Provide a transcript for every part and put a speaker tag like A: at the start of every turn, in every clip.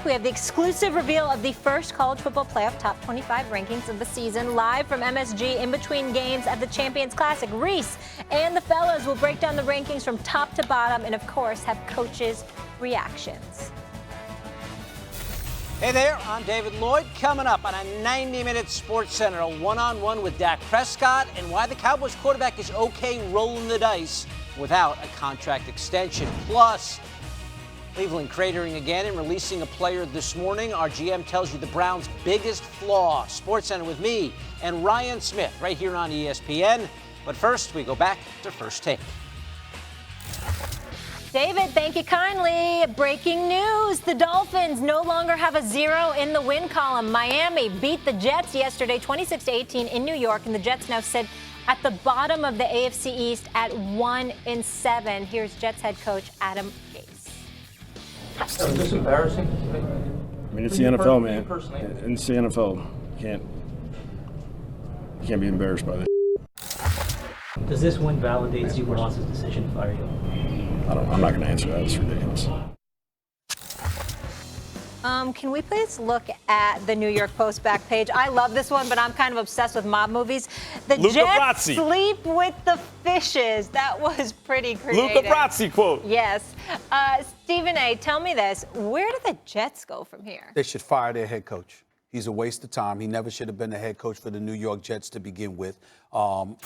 A: We have the exclusive reveal of the first college football playoff top 25 rankings of the season, live from MSG in between games at the Champions Classic. Reese and the fellas will break down the rankings from top to bottom and, of course, have coaches' reactions.
B: Hey there, I'm David Lloyd. Coming up on a 90-minute Sports Center, a one-on-one with Dak Prescott and why the Cowboys quarterback is okay rolling the dice without a contract extension. Plus, Cleveland cratering again and releasing a player this morning. Our GM tells you the Browns' biggest flaw. Sports Center with me and Ryan Smith right here on ESPN. But first, we go back to First Take.
A: David, thank you kindly. Breaking news. The Dolphins no longer have a 0 in the win column. Miami beat the Jets yesterday 26-18 in New York, and the Jets now sit at the bottom of the AFC East at 1-7. Here's Jets head coach Adam Gase.
C: Is this embarrassing?
D: I mean, it's the NFL, man. It's the NFL. You can't be embarrassed by this.
C: Does this win validate Steve Ross's decision to fire you?
D: I'm not going to answer that. It's ridiculous.
A: Can we please look at the New York Post back page? I love this one, but I'm kind of obsessed with mob movies. The
E: Luca
A: Jets
E: Brasi.
A: sleep with the fishes. That was pretty creative.
E: Luca Brasi quote.
A: Yes. Stephen A., tell me this. Where do the Jets go from here?
F: They should fire their head coach. He's a waste of time. He never should have been the head coach for the New York Jets to begin with.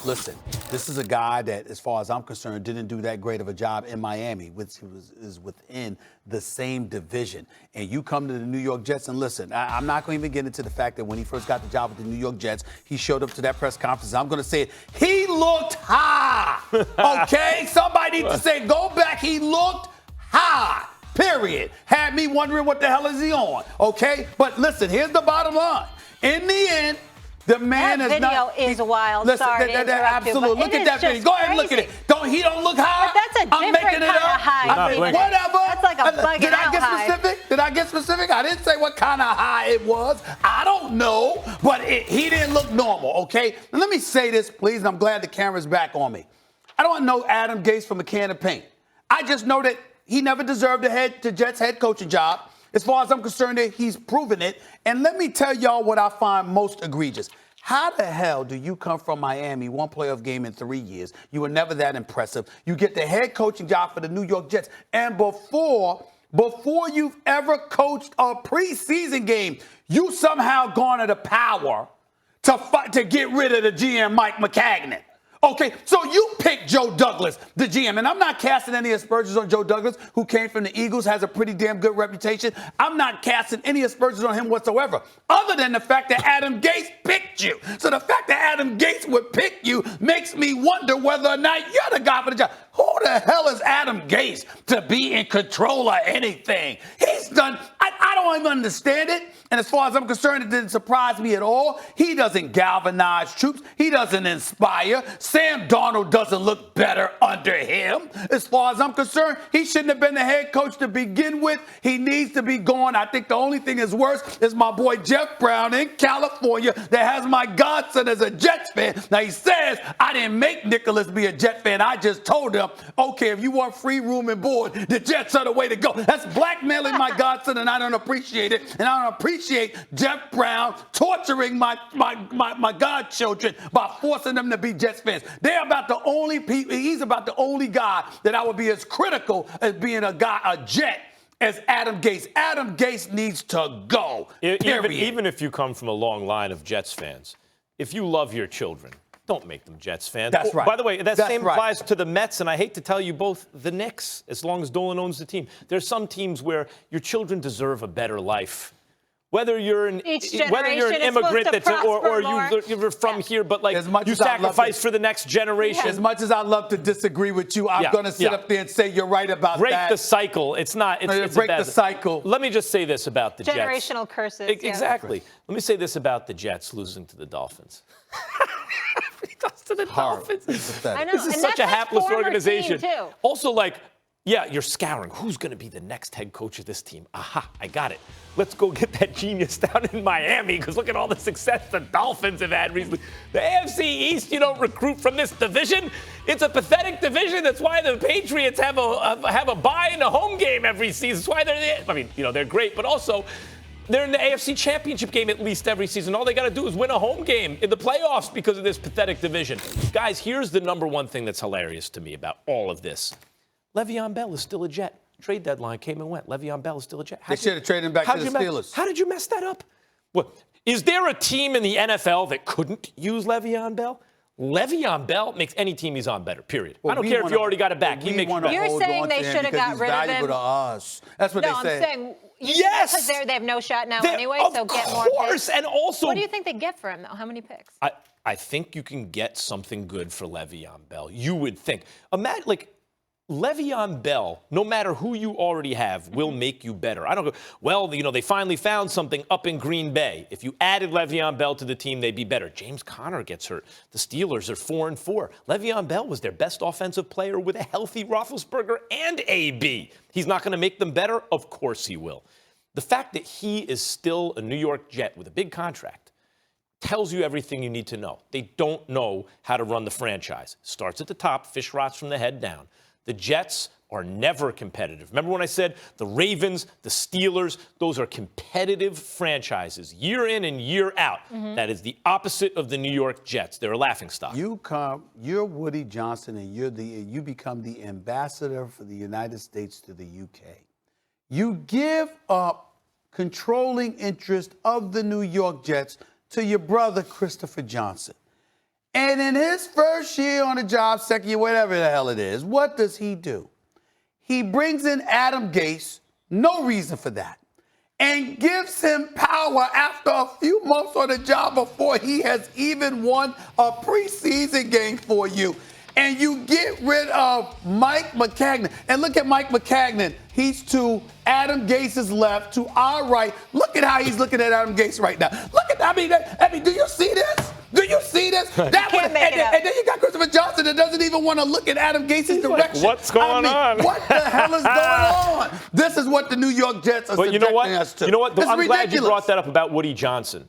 F: Listen, this is a guy that, as far as I'm concerned, didn't do that great of a job in Miami, which is within the same division. And you come to the New York Jets, and listen, I'm not going to even get into the fact that when he first got the job with the New York Jets, he showed up to that press conference. I'm going to say it. He looked high. Okay? Somebody needs to say, go back. He looked high. Period. Had me wondering what the hell is he on. Okay? But listen, here's the bottom line. In the end, the man
A: that
F: is not.
A: That video is wild.
F: Listen,
A: Sorry to interrupt
F: absolutely.
A: you,
F: Look at that video. Go ahead and look at it. He don't look high.
A: But that's a
F: I'm
A: different
F: making it
A: kind of
F: up.
A: high.
F: Whatever.
A: That's like a bugging
F: Did I
A: out
F: get
A: high.
F: specific? Did I get specific? I didn't say what kind of high it was. I don't know. But he didn't look normal, okay? And let me say this, please, and I'm glad the camera's back on me. I don't know Adam Gase from a can of paint. I just know that he never deserved the Jets head coaching job. As far as I'm concerned, he's proven it. And let me tell y'all what I find most egregious. How the hell do you come from Miami, one playoff game in 3 years? You were never that impressive. You get the head coaching job for the New York Jets. And before you've ever coached a preseason game, you somehow garnered the power to get rid of the GM Mike McCagnon. Okay, so you picked Joe Douglas, the GM, and I'm not casting any aspersions on Joe Douglas, who came from the Eagles, has a pretty damn good reputation. I'm not casting any aspersions on him whatsoever, other than the fact that Adam Gase picked you. So the fact that Adam Gase would pick you makes me wonder whether or not you're the guy for the job. Who the hell is Adam Gase to be in control of anything? He's done, I don't even understand it. And as far as I'm concerned, it didn't surprise me at all. He doesn't galvanize troops. He doesn't inspire. Sam Darnold doesn't look better under him. As far as I'm concerned, he shouldn't have been the head coach to begin with. He needs to be gone. I think the only thing that's worse is my boy Jeff Brown in California that has my godson as a Jets fan. Now, he says, I didn't make Nicholas be a Jet fan. I just told him, okay, if you want free room and board, the Jets are the way to go. That's blackmailing my godson, and I don't appreciate it. And I don't appreciate Jeff Brown torturing my godchildren by forcing them to be Jets fans. They're about the only people. He's about the only guy that I would be as critical as being a Jet, as Adam Gase. Adam Gase needs to go.
E: Even if you come from a long line of Jets fans, if you love your children, don't make them Jets fans.
F: That's right.
E: By the way, that same applies to the Mets, and I hate to tell you both, the Knicks, as long as Dolan owns the team. There's some teams where your children deserve a better life. Whether you're an immigrant you're from here, but like you sacrifice for the next generation.
F: As much as I love to disagree with you, I'm going to sit up there and say you're right about
E: break
F: that.
E: Break the cycle. It's not. It's
F: break the cycle.
E: Let me just say this about the Jets.
A: Generational curses.
E: Exactly. Yeah. Let me say this about the Jets losing to the Dolphins. He does to the Dolphins.
A: I know.
E: This is such a hapless organization. Also, like, yeah, you're scouring. Who's going to be the next head coach of this team? Aha, I got it. Let's go get that genius down in Miami, because look at all the success the Dolphins have had recently. The AFC East, you don't recruit from this division. It's a pathetic division. That's why the Patriots have a bye in the home game every season. That's why they're there. I mean, they're great, but also they're in the AFC Championship game at least every season. All they got to do is win a home game in the playoffs because of this pathetic division. Guys, here's the number one thing that's hilarious to me about all of this. Le'Veon Bell is still a Jet. Trade deadline came and went. Le'Veon Bell is still a Jet.
F: They should have traded him back to the Steelers.
E: How did you mess that up? What, is there a team in the NFL that couldn't use Le'Veon Bell? Le'Veon Bell makes any team he's on better, period. I don't care if you already got it back. He makes you better.
A: You're saying they should have got rid of him?
F: To us. That's what they say.
A: No, I'm saying
E: yes.
A: Because they have no shot now anyway, so get more picks. Of course, and also. What do you think they get for him, though? How many picks?
E: I think you can get something good for Le'Veon Bell. You would think. Imagine, Le'Veon Bell, no matter who you already have, will make you better. I don't go, well, they finally found something up in Green Bay. If you added Le'Veon Bell to the team, they'd be better. James Conner gets hurt. The Steelers are 4-4. Le'Veon Bell was their best offensive player with a healthy Roethlisberger and AB. He's not going to make them better? Of course he will. The fact that he is still a New York Jet with a big contract tells you everything you need to know. They don't know how to run the franchise. Starts at the top, fish rots from the head down. The Jets are never competitive. Remember when I said the Ravens, the Steelers, those are competitive franchises year in and year out. Mm-hmm. That is the opposite of the New York Jets. They're a laughingstock.
F: You're Woody Johnson, and you become the ambassador for the United States to the UK. You give up controlling interest of the New York Jets to your brother, Christopher Johnson. And in his first year on the job, second year, whatever the hell it is, what does he do? He brings in Adam Gase, no reason for that, and gives him power after a few months on the job before he has even won a preseason game for you. And you get rid of Mike Maccagnan. And look at Mike Maccagnan. He's to Adam Gase's left, to our right. Look at how he's looking at Adam Gase right now. Look at, I mean, do you see this? Do you see this? And then you got Christopher Johnson that doesn't even want to look in Adam Gase's direction.
E: What's going on?
F: What the hell is going on? This is what the New York Jets are subjecting us to.
E: You know what?
F: I'm
E: glad you brought that up about Woody Johnson.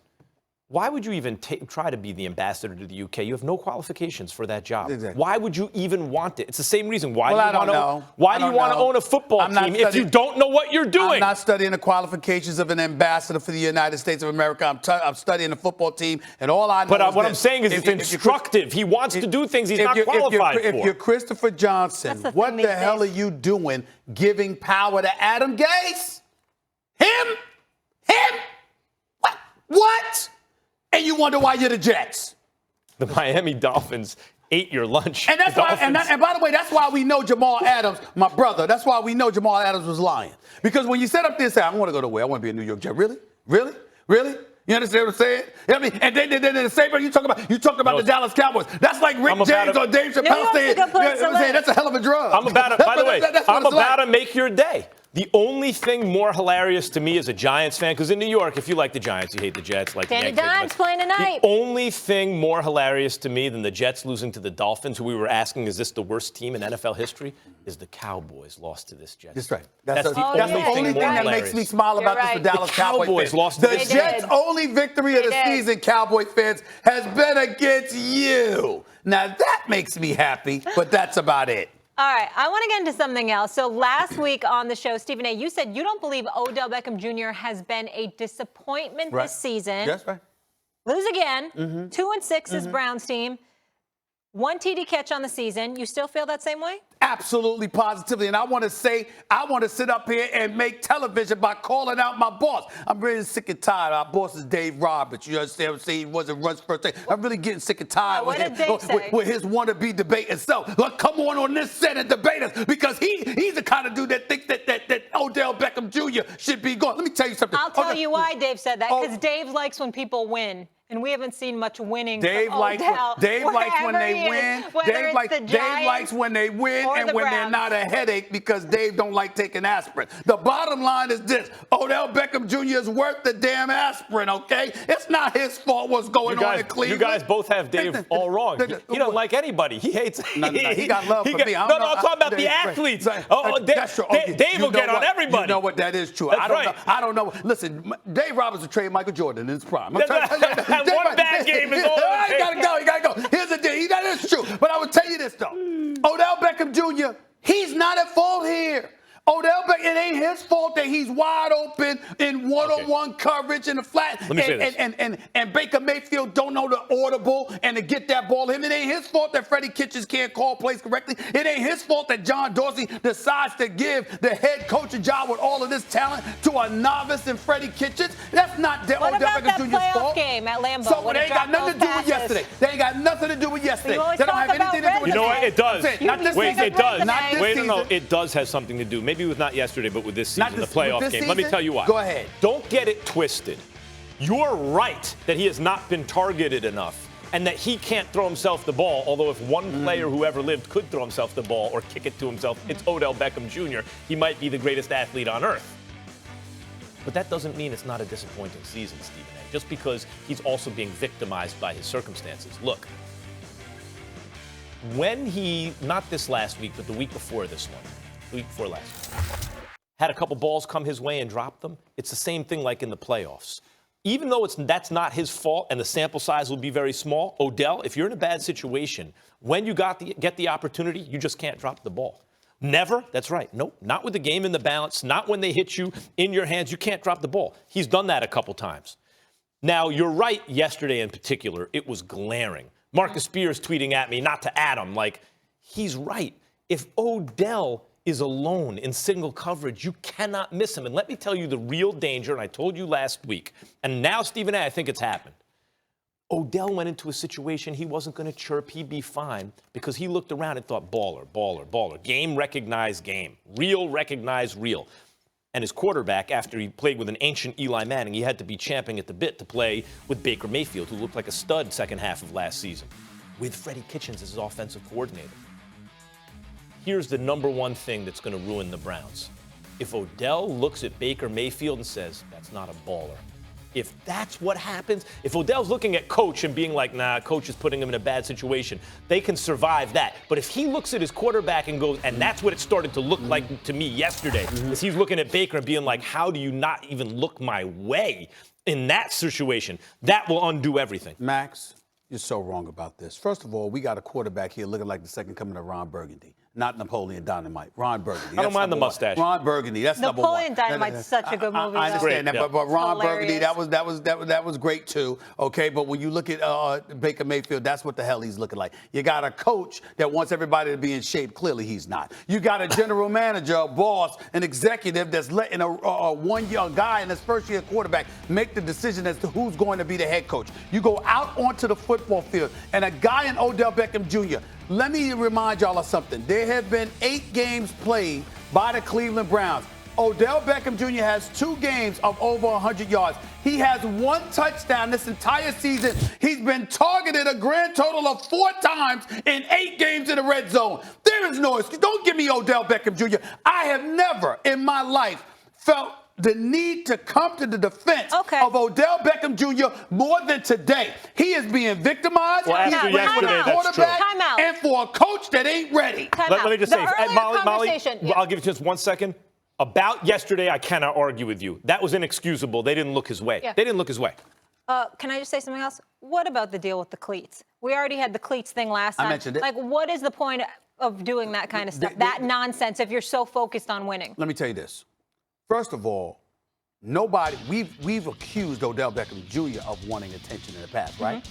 E: Why would you even try to be the ambassador to the UK? You have no qualifications for that job.
F: Exactly.
E: Why would you even want it? It's the same reason. Why do you want to own a football team if you don't know what you're doing?
F: I'm not studying the qualifications of an ambassador for the United States of America. I'm studying the football team, and all I know
E: But what I'm saying is it's instructive. He wants to do things he's not qualified for.
F: If you're Christopher Johnson, what the hell are you doing giving power to Adam Gase? Him? What? And you wonder why you're the Jets.
E: The Miami Dolphins ate your lunch.
F: And that's why. And by the way, that's why we know Jamal Adams, my brother. That's why we know Jamal Adams was lying. Because when you set up this, I want to go to where I want to be a New York Jet. Really? You understand what I'm saying? I mean, and then the same way you talk about the Dallas Cowboys. That's like Rick James or Dave Chappelle saying. That's a hell of a drug.
E: By the way, I'm about to make your day. The only thing more hilarious to me as a Giants fan, because in New York, if you like the Giants, you hate the Jets. Like
A: Danny Dimes playing tonight.
E: The only thing more hilarious to me than the Jets losing to the Dolphins, who we were asking, is this the worst team in NFL history, is the Cowboys lost to this Jets.
F: That's right.
E: That's the only thing that makes
F: me smile about this for Dallas Cowboys fans.
E: Lost
F: the Jets' only victory of the season, Cowboy fans, has been against you. Now, that makes me happy, but that's about it.
A: All right, I want to get into something else. So last week on the show, Stephen A., you said you don't believe Odell Beckham Jr. has been a disappointment this season.
F: Yes, right.
A: Lose again. 2-6 is Browns team. 1 TD catch on the season. You still feel that same way?
F: Absolutely, positively. And I want to sit up here and make television by calling out my boss. I'm really sick and tired. Our boss is Dave Roberts. You understand what I'm saying? He wasn't Russ first day. I'm really getting sick and tired with his wannabe debating. So, come on this set and debate us, because he's the kind of dude that thinks that Odell Beckham Jr. should be gone. Let me tell you something.
A: I'll tell you why Dave said that, because Dave likes when people win. And we haven't seen much winning from Odell.
F: Dave likes when they win. Dave likes when they win and when they're not a headache, because Dave don't like taking aspirin. The bottom line is this: Odell Beckham Jr. is worth the damn aspirin, okay? It's not his fault what's going on in Cleveland.
E: You guys both have Dave all wrong. He don't like anybody. He hates.
F: No, he got love for me.
E: I'm talking about the athletes. Dave will get on everybody.
F: You know what? That is true. I don't know. Listen, Dave Roberts would trade Michael Jordan in his prime.
E: one bad game is all it
F: He got to go. Here's the deal. That's true. But I will tell you this, though. Odell Beckham Jr., he's not at fault here. Odell Beckham, it ain't his fault that he's wide open in one-on-one coverage in the flat.
E: Let me say this.
F: And Baker Mayfield don't know the audible and to get that ball to him. It ain't his fault that Freddie Kitchens can't call plays correctly. It ain't his fault that John Dorsey decides to give the head coach a job with all of this talent to a novice in Freddie Kitchens. That's not Odell Beckham Jr.'s fault.
A: Game at Lambeau?
F: So they ain't got nothing to do with yesterday. They ain't got nothing to do with yesterday. They don't have anything to do with
E: You know what? It does. Wait, it does.
F: Wait,
E: no, it does have something to do. Maybe with not yesterday, but with this season, the playoff game.
F: Season?
E: Let me tell you why.
F: Go ahead.
E: Don't get it twisted. You're right that he has not been targeted enough and that he can't throw himself the ball, although if one player who ever lived could throw himself the ball or kick it to himself, it's Odell Beckham Jr. He might be the greatest athlete on earth. But that doesn't mean it's not a disappointing season, Stephen A., just because he's also being victimized by his circumstances. Look, when he, not this last week, but the week before this one, the week before last week, had a couple balls come his way and dropped them, it's the same thing like in the playoffs. Even though that's not his fault and the sample size will be very small, Odell, if you're in a bad situation, when you get the opportunity, you just can't drop the ball. Never. That's right. Nope. Not with the game in the balance. Not when they hit you in your hands. You can't drop the ball. He's done that a couple times. Now, you're right, yesterday in particular, it was glaring. Marcus Spears tweeting at me, not to Adam, like, he's right. If Odell is alone in single coverage, you cannot miss him. And let me tell you the real danger, and I told you last week, and now, Stephen A., I think it's happened. Odell went into a situation he wasn't going to chirp, he'd be fine, because he looked around and thought, baller, baller, baller. Game recognized game. Real recognized real. And his quarterback, after he played with an ancient Eli Manning, he had to be champing at the bit to play with Baker Mayfield, who looked like a stud second half of last season, with Freddie Kitchens as his offensive coordinator. Here's the number one thing that's going to ruin the Browns. If Odell looks at Baker Mayfield and says, that's not a baller. If that's what happens, if Odell's looking at coach and being like, nah, coach is putting him in a bad situation, they can survive that. But if he looks at his quarterback and goes, and that's what it started to look like to me yesterday, is he's looking at Baker and being like, how do you not even look my way in that situation? That will undo everything.
F: Max, you're so wrong about this. First of all, we got a quarterback here looking like the second coming of Ron Burgundy. Not Napoleon Dynamite. Ron Burgundy.
E: I don't mind the mustache.
F: Ron Burgundy. That's number one.
A: Napoleon Dynamite's such a good movie.
F: I understand that, but Ron Burgundy,
A: hilarious.
F: that was great too. Okay, but when you look at Baker Mayfield, that's what the hell he's looking like. You got a coach that wants everybody to be in shape. Clearly, he's not. You got a general manager, a boss, an executive that's letting a one-year guy in his first-year quarterback make the decision as to who's going to be the head coach. You go out onto the football field, and a guy in Odell Beckham Jr. Let me remind y'all of something. There have been 8 games played by the Cleveland Browns. Odell Beckham Jr. has 2 games of over 100 yards. He has 1 touchdown this entire season. He's been targeted a grand total of 4 times in 8 games in the red zone. There is no excuse. Don't give me Odell Beckham Jr. I have never in my life felt the need to come to the defense of Odell Beckham Jr. more than today. He is being victimized.
E: Well, after yesterday, that's true.
F: And for a coach that ain't ready.
E: Let me just say, Molly, I'll give you just 1 second. About yesterday, I cannot argue with you. That was inexcusable. They didn't look his way. Yeah. They didn't look his way.
A: Can I just say something else? What about the deal with the cleats? We already had the cleats thing last time.
F: I mentioned it.
A: Like, what is the point of doing that kind of stuff, that nonsense, if you're so focused on winning?
F: Let me tell you this. First of all, we've accused Odell Beckham Jr. of wanting attention in the past, right?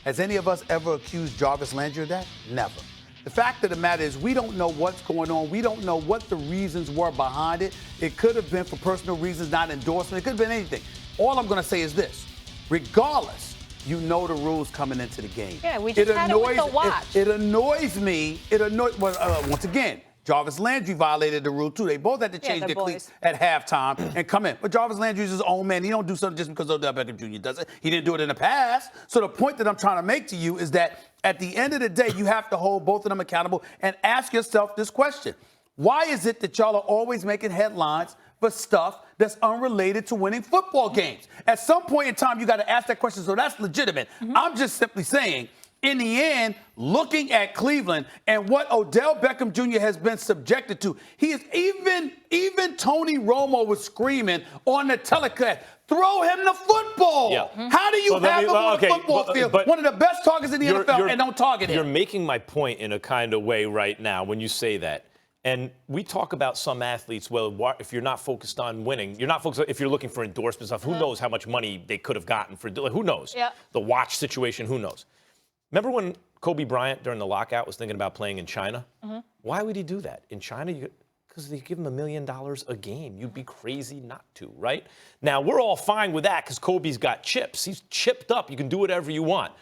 F: Has any of us ever accused Jarvis Landry of that? Never. The fact of the matter is we don't know what's going on. We don't know what the reasons were behind it. It could have been for personal reasons, not endorsement. It could have been anything. All I'm going to say is this. Regardless, you know the rules coming into the game.
A: Yeah, we just had it with the watch.
F: It annoys me. Once again, Jarvis Landry violated the rule, too. They both had to change their cleats at halftime and come in. But Jarvis Landry is his own man. He don't do something just because Odell Beckham Jr. does it. He didn't do it in the past. So the point that I'm trying to make to you is that at the end of the day, you have to hold both of them accountable and ask yourself this question. Why is it that y'all are always making headlines for stuff that's unrelated to winning football games? At some point in time, you got to ask that question. So that's legitimate. I'm just simply saying, in the end, looking at Cleveland and what Odell Beckham Jr. has been subjected to, he is even Tony Romo was screaming on the telecast, Throw him the football.
E: Yeah.
F: How do you have him on the football field? One of the best targets in the NFL, and don't target him.
E: You're making my point in a kind of way right now when you say that. And we talk about some athletes, well, if you're not focused on winning, you're not focused if you're looking for endorsements stuff. Who knows how much money they could have gotten for, who knows?
A: Yeah.
E: The watch situation, who knows? Remember when Kobe Bryant during the lockout was thinking about playing in China? Why would he do that? In China, because they give him $1 million a game. You'd be crazy not to, right? Now, we're all fine with that because Kobe's got chips. He's chipped up. You can do whatever you want.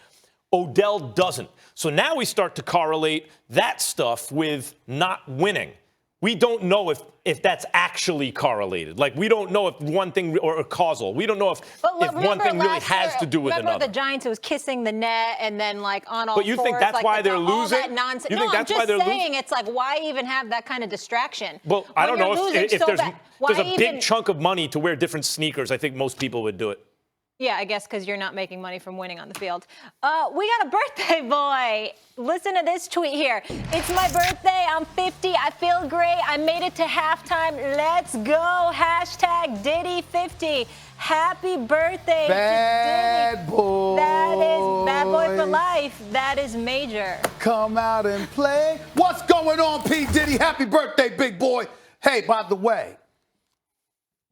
E: Odell doesn't. So now we start to correlate that stuff with not winning. We don't know if that's actually correlated. Like, we don't know if one thing or causal. We don't know if one thing really has to do with another.
A: Remember the Giants who was kissing the net and then, like, on all
E: But you think that's why they're losing?
A: All that nonsense.
E: You think
A: no,
E: that's
A: I'm
E: why they're
A: just saying
E: losing?
A: It's like, why even have that kind of distraction?
E: Well, I don't know if there's a big
A: chunk.
E: chunk of money to wear different sneakers. I think most people would do it.
A: Yeah, I guess because you're not making money from winning on the field. We got a birthday boy. Listen to this tweet here. It's my birthday. I'm 50. I feel great. I made it to halftime. Let's go. Hashtag Diddy50. Happy birthday
F: Bad
A: to Diddy.
F: boy.
A: That is bad boy for life. That is major.
F: Come out and play. What's going on, P. Diddy? Happy birthday, big boy. Hey, by the way,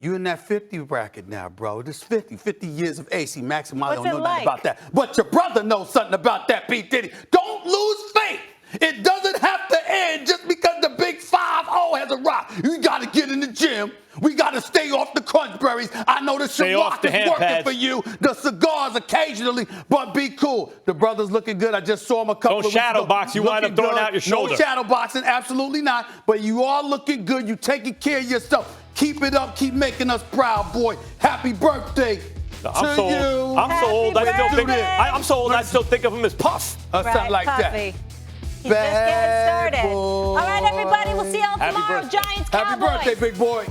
F: you in that 50 bracket now, bro. This 50 years of age. See, Max and Molly don't know nothing about that. But your brother knows something about that, P. Diddy. Don't lose faith. It doesn't have to end just because the big 5-0 has arrived. You got to get in the gym. We got to stay off the crunch berries. I know the Ciroc is working for you. The cigars occasionally, but be cool. The brother's looking good. I just saw him a couple of weeks ago.
E: Don't shadow box. You wind up throwing out your shoulder.
F: No shadow boxing. Absolutely not. But you are looking good. You taking care of yourself. Keep it up. Keep making us proud, boy. Happy birthday to you.
E: I'm so old. I'm so old. I still think of him as Puff.
F: Something like
A: Puffy.
F: that.
A: He's just getting started.
F: Boy.
A: All right, everybody. We'll see y'all tomorrow.
E: Birthday.
A: Giants, Cowboys.
F: Happy birthday, big boy.